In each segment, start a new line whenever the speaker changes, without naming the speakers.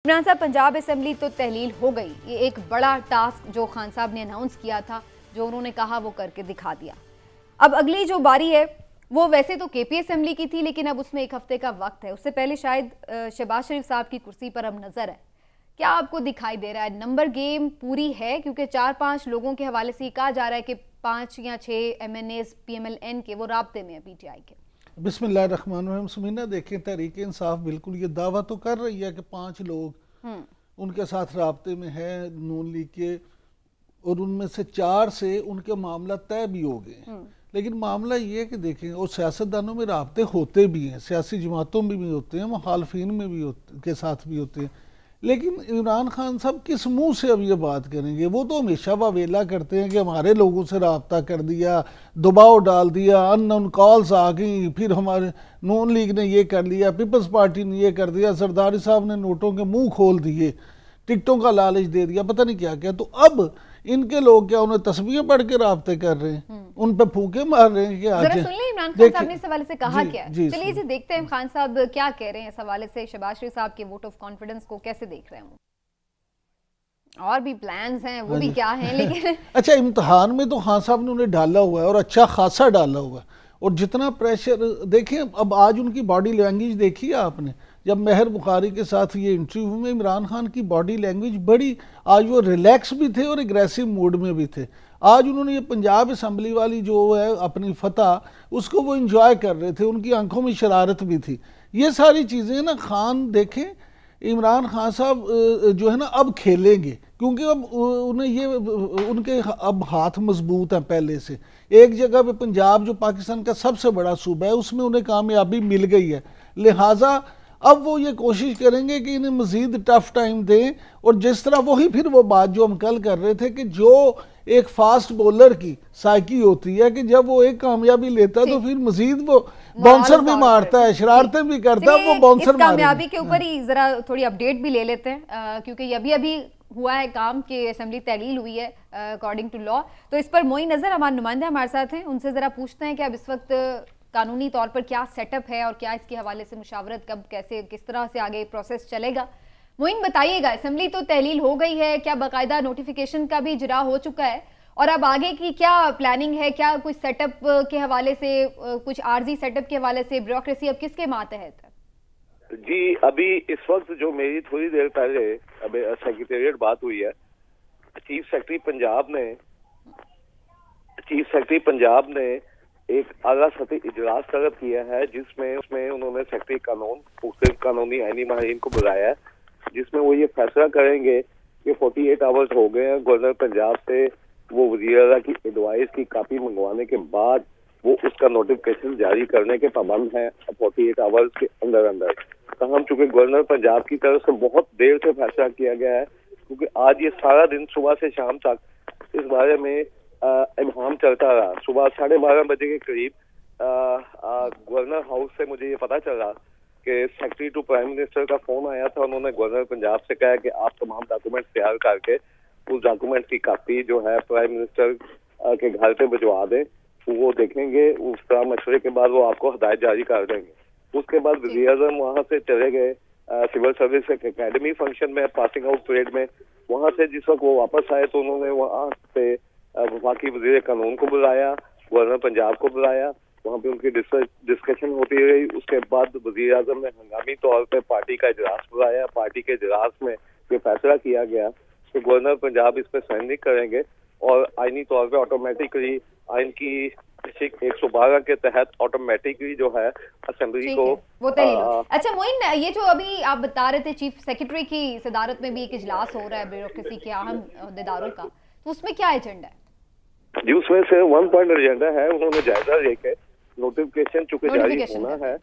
इमरान साहब, पंजाब असेंबली तो तहलील हो गई। ये एक बड़ा टास्क जो खान साहब ने अनाउंस किया था, जो उन्होंने कहा वो करके दिखा दिया। अब अगली जो बारी है वो वैसे तो केपी असेंबली की थी, लेकिन अब उसमें 1 हफ्ते का वक्त है। उससे पहले शायद शहबाज शरीफ साहब की कुर्सी पर अब नजर है। क्या आपको दिखाई दे रहा है नंबर गेम पूरी है? क्योंकि 4-5 लोगों के हवाले से कहा जा रहा है कि 5 या 6 MNAs PMLN के वो राब्ते में है PTI के।
बिस्मिल्लाहिर्रहमानिर्रहीम। सुमीना, देखें, तहरीक इंसाफ बिल्कुल ये दावा तो कर रही है कि 5 लोग उनके साथ राब्ते में है नून लीग के, और उनमें से 4 से उनके मामला तय भी हो गए। लेकिन मामला ये है कि देखें, और सियासतदानों में राब्ते होते भी हैं, सियासी जमातों में भी होते हैं, मुखालफिन में भी के साथ भी होते हैं। लेकिन इमरान खान साहब किस मुंह से अब ये बात करेंगे? वो तो हमेशा वावेला करते हैं कि हमारे लोगों से रब्ता कर दिया, दबाव डाल दिया, अननोन कॉल्स आ गई, फिर हमारे नून लीग ने ये कर लिया, पीपल्स पार्टी ने ये कर दिया, सरदारी साहब ने नोटों के मुंह खोल दिए, टिकटों का लालच दे दिया, पता नहीं क्या क्या। तो अब इनके लोग क्या उन्हें तस्वीरें पढ़ के राब्ते कर रहे हैं, उन पे फूके मार रहे हैं कि आज
सुन ले इमरान खान साहब ने इस हवाले से कहा क्या? चलिए जी देखते हैं खान साहब क्या कह रहे हैं इस हवाले से। शहबाज शरीफ साहब के वोट ऑफ कॉन्फिडेंस को कैसे देख रहे हैं? और भी प्लान्स हैं, वो भी क्या हैं, लेकिन
अच्छा, इम्तिहान में तो खान साहब ने उन्हें डाला हुआ है और अच्छा खासा डाला हुआ है। और जितना प्रेशर देखें, अब आज उनकी बॉडी लैंग्वेज देखी है आपने? जब मेहर बुखारी के साथ ये इंटरव्यू में इमरान खान की बॉडी लैंग्वेज बड़ी, आज वो रिलैक्स भी थे और एग्रेसिव मूड में भी थे। आज उन्होंने ये पंजाब असेंबली वाली जो है अपनी फतह, उसको वो इंजॉय कर रहे थे, उनकी आंखों में शरारत भी थी। ये सारी चीज़ें ना, खान देखें, इमरान खान साहब जो है ना अब खेलेंगे, क्योंकि अब उन्हें ये उनके अब हाथ मजबूत हैं पहले से। एक जगह पे पंजाब जो पाकिस्तान का सबसे बड़ा सूबा है, उसमें उन्हें कामयाबी मिल गई है। लिहाजा अब वो ये कोशिश करेंगे कि इन्हें मजीद टफ टाइम दें। और जिस तरह वही फिर वो बात जो हम कल कर रहे थे कि जो एक फास्ट बॉलर की साइकी होती है कि जब वो एक कामयाबी लेता है तो फिर मजीद वो बाउंसर भी मारता है, शरारतें भी करता है, वो बाउंसर
कामयाबी के ऊपर ही जरा थोड़ी अपडेट भी ले लेते हैं, क्योंकि अभी हुआ है काम कि असेंबली तहलील हुई है अकॉर्डिंग टू लॉ। तो इस पर मोइन नजर हमारे नुमाइंदे हमारे साथ हैं, उनसे जरा पूछते हैं कि अब इस वक्त कानूनी तौर पर क्या सेटअप है और क्या इसके हवाले से मुशावरत कब, कैसे, किस तरह से आगे प्रोसेस चलेगा। मोइन बताइएगा, असेंबली तो तहलील हो गई है, क्या बाकायदा नोटिफिकेशन का भी इजरा हो चुका है और अब आगे की क्या प्लानिंग है? क्या कुछ सेटअप के हवाले से, कुछ आर्जी सेटअप के हवाले से ब्यूरोक्रेसी अब किसके मातहत है?
जी, अभी इस वक्त जो मेरी थोड़ी देर पहले अभी सेक्रेटेरिएट बात हुई है, चीफ सेक्रेटरी पंजाब ने एक आला सतही इजलास तलब किया है, जिसमें उन्होंने सेक्रेटरी कानून, मुख्तलिफ कानूनी आईनी माहिरीन को बुलाया है, जिसमें वो ये फैसला करेंगे कि 48 आवर्स हो गए हैं गवर्नर पंजाब से वो वज़ीर आज़म की एडवाइस की कापी मंगवाने के बाद वो उसका नोटिफिकेशन जारी करने के पाबंद हैं 48 आवर्स के अंदर। तो हम चूंकि गवर्नर पंजाब की तरफ से बहुत देर से फैसला किया गया है, क्योंकि आज ये सारा दिन सुबह से शाम तक इस बारे में इब्हाम चलता रहा। सुबह 12:30 बजे के करीब गवर्नर हाउस से मुझे ये पता चला कि सेक्रेटरी टू प्राइम मिनिस्टर का फोन आया था। उन्होंने गवर्नर पंजाब से कहा कि आप तमाम डॉक्यूमेंट तैयार करके उस डॉक्यूमेंट की कॉपी जो है प्राइम मिनिस्टर के घर पे भिजवा दें, वो देखेंगे, उस तरह मशवरे के बाद वो आपको हदायत जारी कर देंगे। उसके बाद वज़ीर आज़म वहाँ से चले गए सिविल सर्विस एकेडमी फंक्शन में, पासिंग आउट परेड में। वहाँ से जिस वक्त वो वापस आए तो उन्होंने वहाँ से वफाकी वज़ीर कानून को बुलाया, गवर्नर पंजाब को बुलाया, वहाँ पे उनकी डिस्कशन होती रही। उसके बाद वज़ीर आज़म ने हंगामी तौर पे पार्टी का इजलास बुलाया। पार्टी के इजलास में ये फैसला किया गया कि गवर्नर पंजाब इस पर साइन नहीं करेंगे और आईनी तौर पे ऑटोमेटिकली आइन की 112 के तहत ऑटोमेटिकली जो है असेंबली को
वो अच्छा मोइन, ये जो अभी आप बता रहे थे चीफ सेक्रेटरी की सदारत में भी एक इजलास हो रहा है ब्यूरोक्रेसी के अहम अहदेदारों का, तो उसमें क्या एजेंडा है? जी,
उसमें से 1 पॉइंट एजेंडा है। उन्होंने जायजा लेके नोटिफिकेशन चूंकि जारी होना है,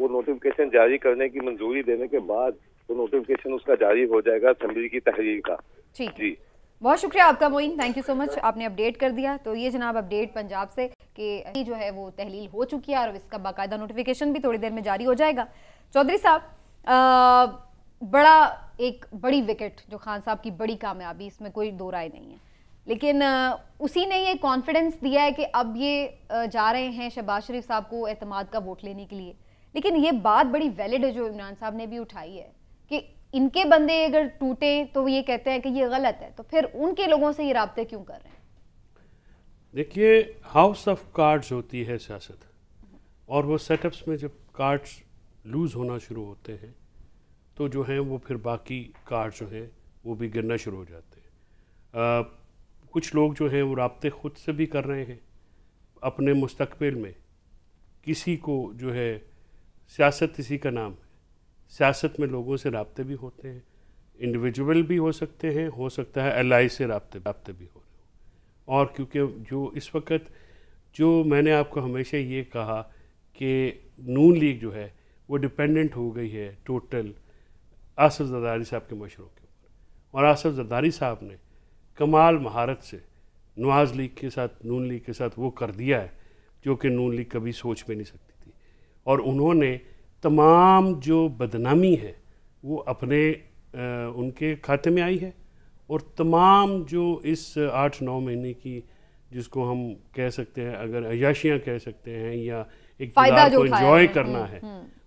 वो नोटिफिकेशन जारी करने की मंजूरी देने के बाद वो नोटिफिकेशन उसका जारी हो जाएगा असेंबली की तहरीर का।
जी, बहुत शुक्रिया आपका Moin, thank you so much, आपने अपडेट कर दिया। तो ये जनाब अपडेट पंजाब से कि जो है वो तहलील हो चुकी है और इसका बाकायदा नोटिफिकेशन भी थोड़ी देर में जारी हो जाएगा। चौधरी साहब, एक बड़ी विकेट जो खान साहब की बड़ी कामयाबी, इसमें कोई दो राय नहीं है, लेकिन उसी ने ये कॉन्फिडेंस दिया है कि अब ये जा रहे हैं शहबाज शरीफ साहब को एतमाद का वोट लेने के लिए। लेकिन ये बात बड़ी वैलिड है जो इमरान साहब ने भी उठाई है कि इनके बंदे अगर टूटे तो ये कहते हैं कि ये गलत है, तो फिर उनके लोगों से ये राब्ते क्यों कर रहे हैं?
देखिए, हाउस ऑफ कार्ड्स होती है सियासत, और वो सेटअप्स में जब कार्ड्स लूज़ होना शुरू होते हैं तो जो हैं वो फिर बाकी कार्ड्स जो हैं वो भी गिरना शुरू हो जाते हैं। कुछ लोग जो हैं वो राब्ते ख़ुद से भी कर रहे हैं अपने मुस्तकबिल में। किसी को जो है, सियासत इसी का नाम है, सियासत में लोगों से राब्ते भी होते हैं, इंडिविजुअल भी हो सकते हैं, हो सकता है एलआई से राब्ते भी हो रहे हो। और क्योंकि जो इस वक्त जो मैंने आपको हमेशा ये कहा कि नून लीग जो है वो डिपेंडेंट हो गई है टोटल आसिफ जरदारी साहब के मशवरों के ऊपर, और आसिफ जरदारी साहब ने कमाल महारत से नवाज़ लीग के साथ, नून लीग के साथ वो कर दिया है जो कि नून लीग कभी सोच में नहीं सकती थी। और उन्होंने तमाम जो बदनामी है वो अपने उनके खाते में आई है, और तमाम जो इस 8-9 महीने की, जिसको हम कह सकते हैं अगर अयाशियाँ कह सकते हैं या इक़्तिदार को एंजॉय करना है,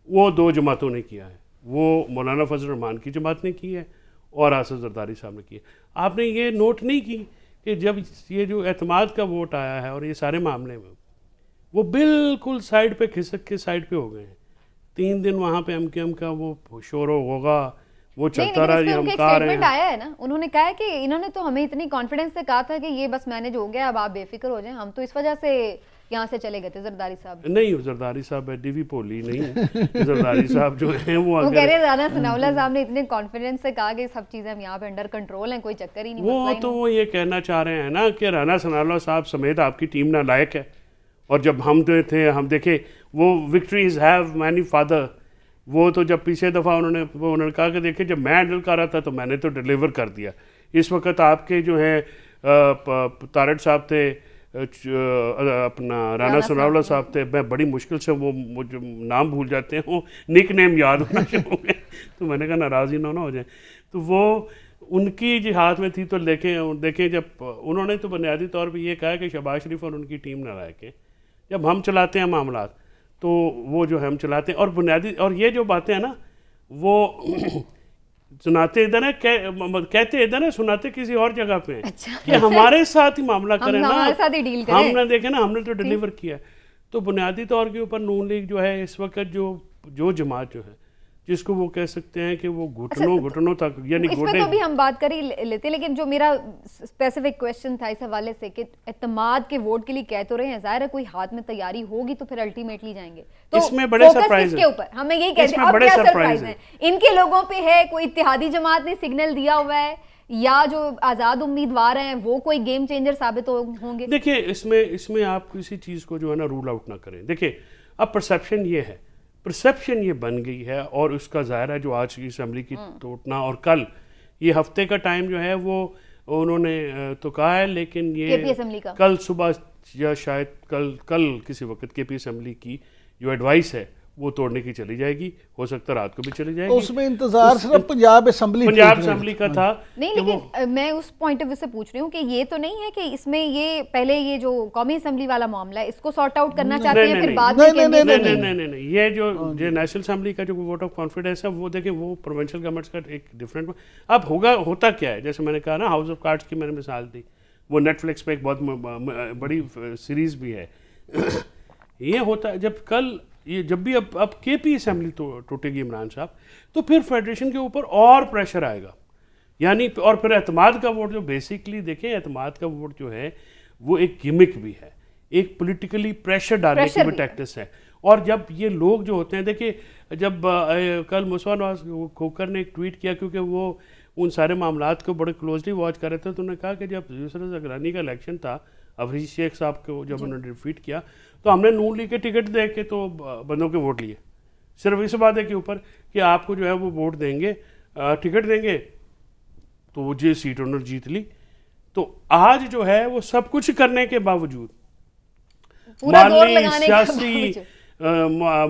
वो दो जमातों ने किया है। वो मौलाना फजल रहमान की जमात ने की है और आसिफ जरदारी साहब ने की है। आपने ये नोट नहीं की कि जब ये जो एतमाद का वोट आया है और ये सारे मामले में, वो बिल्कुल साइड पे खिसक के साइड पे हो गए हैं। 3 दिन वहाँ पे MKM का वो शोर होगा, वो चलता रहा।
हम कह रहे हैं आया है ना, उन्होंने कहा है कि इन्होंने तो हमें इतनी कॉन्फिडेंस से कहा था कि ये बस मैनेज हो गया, अब आप बेफिक्र हो जाएं, हम तो इस वजह से यहाँ से चले गए थे। जरदारी साहब नहीं,
जरदारी साहब डीवी पोली नहीं है। जरदारी साहब जो हैं वो
कह रहे हैं राना सनाउल्लाह साहब ने इतने कॉन्फिडेंस से कहा कि सब चीजें हम यहाँ पे अंडर कंट्रोल हैं, कोई चक्कर ही नहीं।
वो तो वो ये कहना चाह रहे हैं ना कि राना सनाउल्लाह साहब समेत आपकी टीम नालायक है। और जब हम थे, हम देखे वो विक्ट्रीज हैव मैनी फादर, वो तो जब पिछले दफ़ा उन्होंने कहा कि देखिए जब मैं हैंडल कर रहा था तो मैंने तो डिलीवर कर दिया। इस वक्त आपके जो है तारड़ साहब थे, अपना राना सनाउल्लाह साहब थे, मैं बड़ी मुश्किल से वो मुझे नाम भूल जाते हैं, वो निक नेम याद होना शुरू हो गए। तो मैंने कहा नाराज़ी ना हो जाए। तो वो उनकी जी हाथ में थी। तो देखें जब उन्होंने तो बुनियादी तौर पर यह कहा कि शहबाज शरीफ और उनकी टीम नालायक है। जब हम चलाते हैं मामला तो वो जो है हम चलाते हैं, और बुनियादी और ये जो बातें हैं ना वो सुनाते इधर है, कहते इधर है, सुनाते किसी और जगह पे हैं।
अच्छा।
कि हमारे साथ ही मामला करें ना,
हमारे साथ ही डील करें।
हमने देखे ना, हमने तो डिलीवर किया। तो बुनियादी तौर के ऊपर नून लीग जो है इस वक्त जो जमात जो है जिसको वो कह सकते हैं कि वो घुटनों तक, यानी
इसमें तो भी हम बात कर ही लेते, लेकिन जो मेरा स्पेसिफिक क्वेश्चन था इस हवाले से कि एतमाद के वोट के लिए कह तो रहे हैं, जाहिर है कोई हाथ में तैयारी होगी तो फिर अल्टीमेटली जाएंगे। तो
इसमें बड़े सरप्राइज
के ऊपर हमें यही कहते हैं, अब क्या सरप्राइज है इनके लोगों पे है? कोई इत्तेहादी जमात ने सिग्नल दिया हुआ है या जो आज़ाद उम्मीदवार हैं वो कोई गेम चेंजर साबित होंगे?
देखिए, इसमें आप किसी चीज़ को जो है ना रूल आउट ना करें। देखिए, अब परसेप्शन ये है, परसेप्शन ये बन गई है, और उसका ज़ाहिर है जो आज की असम्बली की टूटना और कल ये हफ्ते का टाइम जो है वो उन्होंने तो कहा है, लेकिन ये कल सुबह या शायद कल किसी वक्त केपी असम्बली की जो एडवाइस है वो तोड़ने की चली जाएगी, हो सकता है रात को भी चली जाएगी।
उसमें इंतजार सिर्फ पंजाब असेंबली
का था।
नहीं, लेकिन मैं उस पॉइंट ऑफ व्यू से पूछ रही हूँ कि ये तो नहीं है कि इसमें ये पहले ये जो कौमी असेंबली वाला मामला है इसको सॉर्ट आउट करना चाहते हैं, फिर बाद में
नहीं, ये जो नेशनल असेंबली का जो वोट ऑफ कॉन्फिडेंस है वो देखें, वो प्रोविंशियल गवर्नमेंट्स का एक डिफरेंट। अब होता क्या है, जैसे मैंने कहा ना, हाउस ऑफ कार्ड्स की मैंने मिसाल दी, वो नेटफ्लिक्स पे एक बहुत बड़ी सीरीज भी है। ये होता है जब भी अब केपी असेंबली टूटेगी इमरान साहब, तो फिर फेडरेशन के ऊपर और प्रेशर आएगा, यानी और फिर एतमाद का वोट जो बेसिकली देखें, एतमाद का वोट जो है वो एक गिमिक भी है, एक पॉलिटिकली प्रेशर डालने की भी टैक्टिस है। और जब ये लोग जो होते हैं, देखिए जब कल मुसवा नवाज खोकर ने एक ट्वीट किया, क्योंकि वो उन सारे मामलात को बड़े क्लोजली वॉच कर रहे थे, तो उन्होंने कहा कि जब यूसुफ ज़गरानी का इलेक्शन था, अफरीज शेख साहब को जब उन्होंने डिफीट किया, तो हमने नून लीग के टिकट दे के तो बंदों के वोट लिए, सिर्फ इस बात के ऊपर कि आपको जो है वो वोट देंगे, टिकट देंगे, तो वो ये सीट उन्होंने जीत ली। तो आज जो है वो सब कुछ करने के बावजूद, माली, सियासी,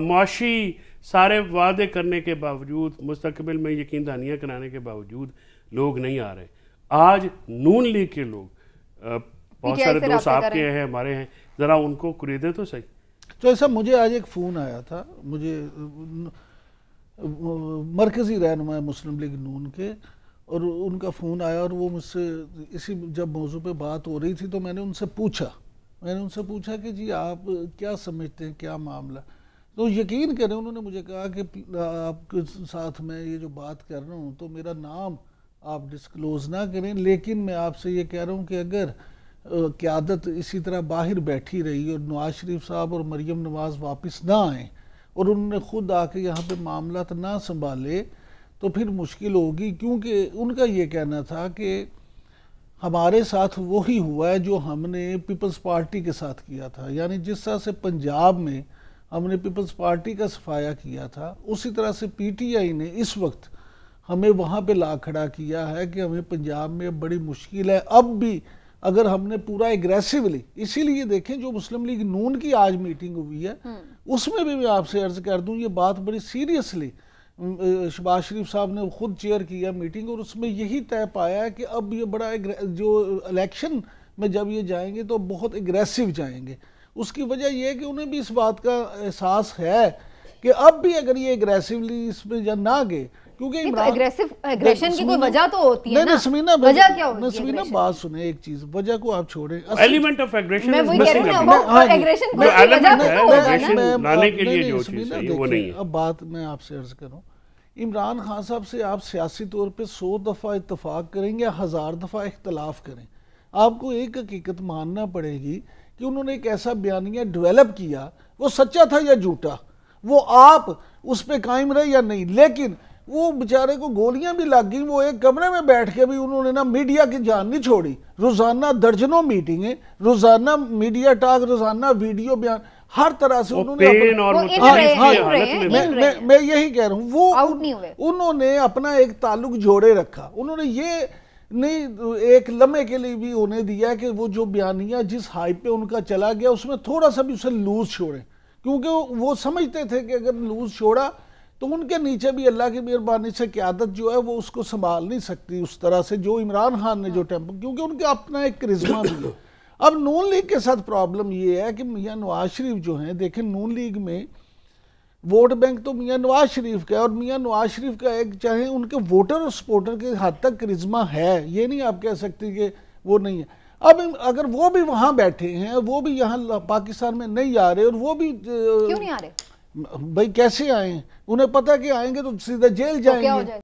मुआशी सारे वादे करने के बावजूद, मुस्तकबिल में यकीन दहानियाँ कराने के बावजूद लोग नहीं आ रहे। आज नून लीग के लोग बहुत सारे दोस्त आपके हैं, हमारे हैं, ज़रा उनको खरीदे तो सही।
तो ऐसा मुझे आज एक फ़ोन आया था, मुझे मरकज़ी रहनुमा मुस्लिम लीग नून के, और उनका फ़ोन आया और वो मुझसे इसी जब मौजू पे बात हो रही थी तो मैंने उनसे पूछा कि जी आप क्या समझते हैं, क्या मामला। तो यकीन करें उन्होंने मुझे कहा कि आपके साथ मैं ये जो बात कर रहा हूँ तो मेरा नाम आप डिस्क्लोज़ ना करें, लेकिन मैं आपसे ये कह रहा हूँ कि अगर क़यादत इसी तरह बाहर बैठी रही और नवाज शरीफ साहब और मरीम नवाज़ वापस ना आए और उन्होंने ख़ुद आके यहाँ पे मामला ना संभाले तो फिर मुश्किल होगी, क्योंकि उनका ये कहना था कि हमारे साथ वही हुआ है जो हमने पीपल्स पार्टी के साथ किया था, यानी जिस तरह से पंजाब में हमने पीपल्स पार्टी का सफाया किया था उसी तरह से पीटीआई ने इस वक्त हमें वहाँ पे ला खड़ा किया है कि हमें पंजाब में बड़ी मुश्किल है। अब भी अगर हमने पूरा एग्रेसिवली, इसीलिए देखें जो मुस्लिम लीग नून की आज मीटिंग हुई है उसमें भी मैं आपसे अर्ज कर दूं ये बात बड़ी सीरियसली शहबाज शरीफ साहब ने खुद चेयर किया मीटिंग, और उसमें यही तय पाया है कि अब ये बड़ा जो इलेक्शन में जब ये जाएंगे तो बहुत एग्रेसिव जाएंगे। उसकी वजह यह है कि उन्हें भी इस बात का एहसास है कि अब भी अगर ये एग्रेसिवली इसमें जा ना गए, क्योंकि
एग्रेशन की कोई वजह तो होती है ना।
नसमीना,
वजह क्या होती है?
नसमीना बात सुने, एक चीज, वजह को आप छोड़ें,
एलिमेंट ऑफ एग्रेशन
मैं वही कह रही हूं ना, वो एग्रेशन को वजह तो होगा ना
लाने के लिए जो चीज है वो नहीं है।
अब बात मैं आपसे अर्ज करूं, इमरान खान साहब से आप सियासी तौर पे 100 दफ़ा इत्तफाक करेंगे या 1000 दफ़ा इख्तलाफ करें, आपको एक हकीकत मानना पड़ेगी कि उन्होंने एक ऐसा बयानिया डेवलप किया, वो सच्चा था या झूठा, वो आप उस पर कायम रहे या नहीं, लेकिन वो बेचारे को गोलियां भी लग गई, वो एक कमरे में बैठ के भी उन्होंने ना मीडिया की जान नहीं छोड़ी। रोजाना दर्जनों मीटिंगें, रोजाना मीडिया टॉक, रोजाना वीडियो बयान, हर तरह से उन्होंने मैं यही कह रहा हूँ वो उन्होंने अपना एक ताल्लुक जोड़े रखा। उन्होंने ये नहीं एक लम्हे के लिए भी होने दिया कि वो जो बयानिया जिस हाइप पे उनका चला गया उसमें थोड़ा सा भी उसे लूज छोड़े, क्योंकि वो समझते थे कि अगर लूज छोड़ा तो उनके नीचे भी अल्लाह की मेहरबानी से क़यादत जो है वो उसको संभाल नहीं सकती उस तरह से जो इमरान खान ने जो टेम्पो, क्योंकि उनका अपना एक करिश्मा भी है। अब नून लीग के साथ प्रॉब्लम ये है कि मियां नवाज शरीफ जो हैं, देखें नून लीग में वोट बैंक तो मियां नवाज शरीफ का है, और मियां नवाज शरीफ का एक चाहे उनके वोटर और सपोर्टर के हद तक करिश्मा है, ये नहीं आप कह सकते कि वो नहीं है। अब अगर वो भी वहाँ बैठे हैं, वो भी यहाँ पाकिस्तान में नहीं आ रहे, और वो भी
क्यों नहीं आ रहे
भाई कैसे आए, उन्हें पता कि आएंगे तो सीधा जेल जाएंगे।